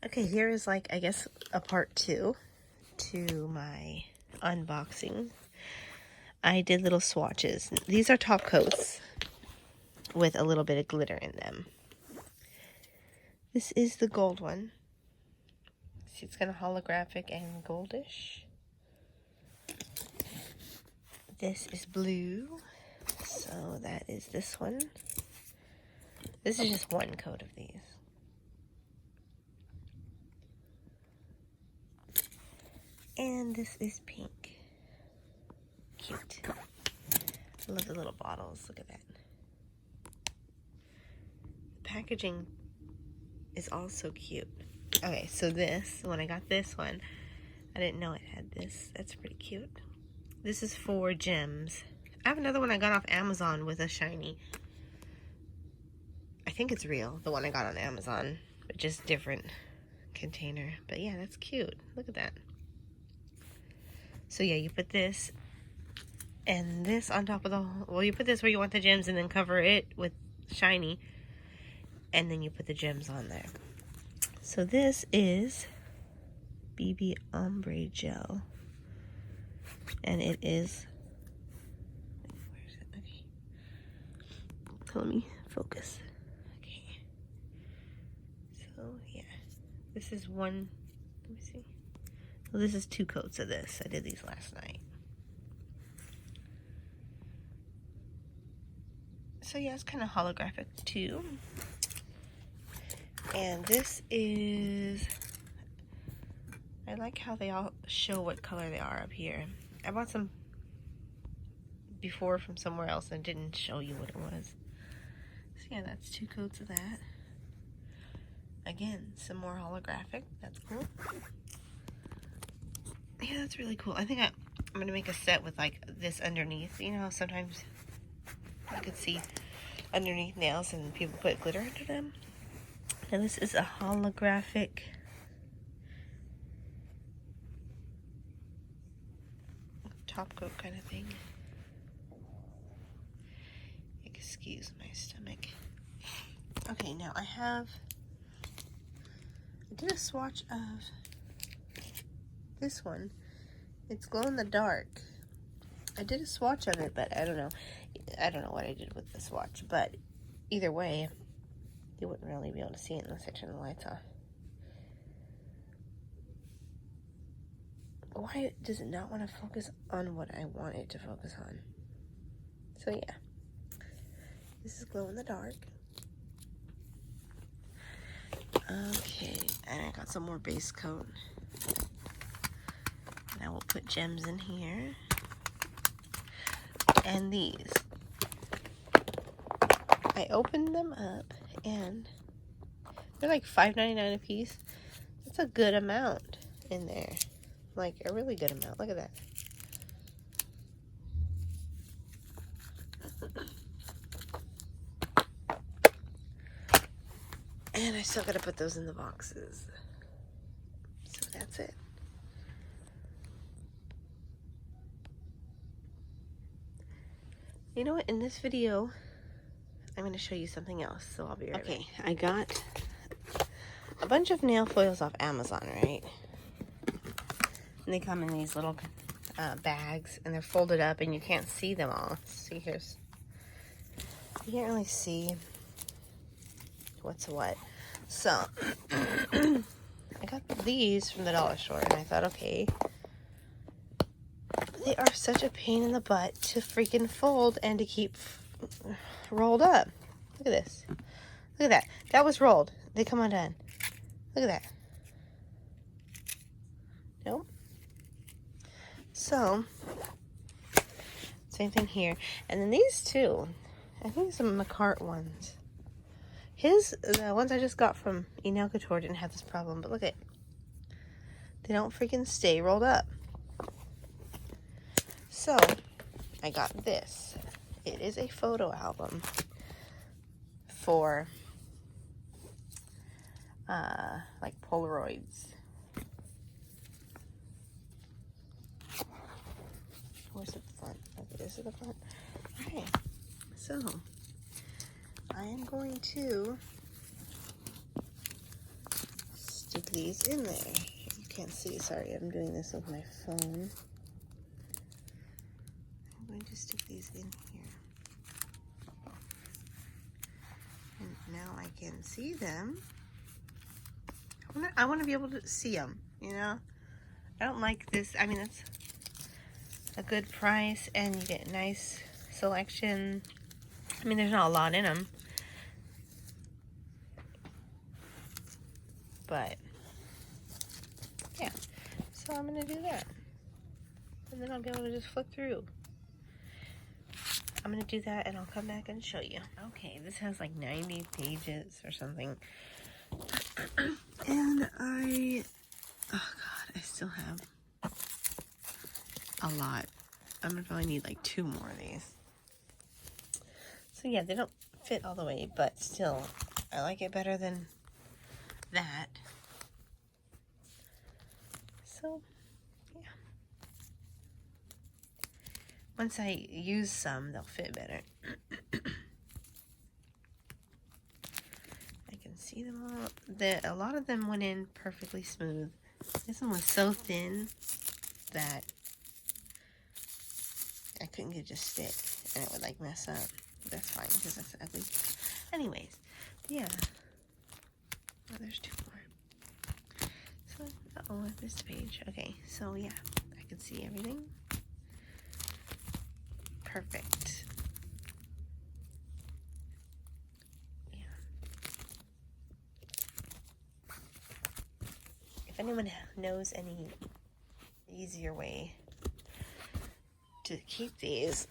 Okay, here is like, I guess, a part 2 to my unboxing. I did little swatches. These are top coats with a little bit of glitter in them. This is the gold one. See, it's kind of holographic and goldish. This is blue. So that is this one. This is just one coat of these. And this is pink. Cute. I love the little bottles. Look at that. The packaging is also cute. Okay, so this, when I got this one, I didn't know it had this. That's pretty cute. This is for gems. I have another one I got off Amazon with a shiny. I think it's real, the one I got on Amazon, but just different container. But yeah, that's cute. Look at that. So yeah, you put this and this on top of the, well, you put this where you want the gems and then cover it with shiny, and then you put the gems on there. So this is BB Ombre Gel, and it is, where is it? Okay. So let me focus. Okay. So yeah, this is one, let me see. Well, this is 2 coats of this. I did these last night. So yeah, it's kind of holographic too. And this is, I like how they all show what color they are up here. I bought some before from somewhere else and didn't show you what it was. So yeah, that's 2 coats of that. Again, some more holographic. That's cool. Yeah, that's really cool. I think I'm gonna make a set with like this underneath. You know, sometimes I could see underneath nails and people put glitter under them. And this is a holographic top coat kind of thing. Excuse my stomach. Okay, now I did a swatch of this one. It's glow in the dark. I did a swatch of it, but I don't know what I did with the swatch, but either way, you wouldn't really be able to see it unless I turn the lights off. Why does it not want to focus on what I want it to focus on? So yeah, this is glow in the dark. Okay, and I got some more base coat. Now we'll put gems in here. And these, I opened them up and they're like $5.99 a piece. That's a good amount in there. Like a really good amount. Look at that. And I still gotta put those in the boxes. So that's it. You know what? In this video, I'm going to show you something else. So I'll be right back. Okay, I got a bunch of nail foils off Amazon, right? And they come in these little bags, and they're folded up, and you can't see them all. See, you can't really see what's what. So I got these from the dollar store, and I thought, okay, they are such a pain in the butt to freaking fold and to keep rolled up. Look at this. Look at that. That was rolled. They come undone. Look at that. Nope. So, same thing here. And then these two, I think some McCart ones. The ones I just got from Enail Couture didn't have this problem, but look at it. They don't freaking stay rolled up. So, I got this. It is a photo album for like Polaroids. Where's the front? Okay, this is the front. Okay, so I am going to stick these in there. You can't see, sorry, I'm doing this with my phone. I'm going to stick these in here. And now I can see them. I want to be able to see them, you know? I don't like this. I mean, it's a good price and you get nice selection. I mean, there's not a lot in them. But, yeah. So I'm going to do that. And then I'll be able to just flip through. I'm going to do that and I'll come back and show you. Okay, this has like 90 pages or something. And oh God, I still have a lot. I'm going to probably need like 2 more of these. So yeah, they don't fit all the way, but still, I like it better than that. So, yeah. Once I use some, they'll fit better. I can see them all. A lot of them went in perfectly smooth. This one was so thin that I couldn't get it to stick, and it would like mess up. That's fine because that's ugly. Anyways, yeah. Oh, there's 2 more. So, uh-oh, I missed a page. Okay, so yeah, I can see everything. Perfect. Yeah. If anyone knows any easier way to keep these,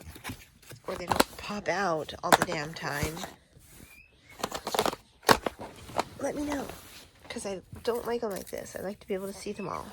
or they don't pop out all the damn time, let me know. Because I don't like them like this. I like to be able to see them all.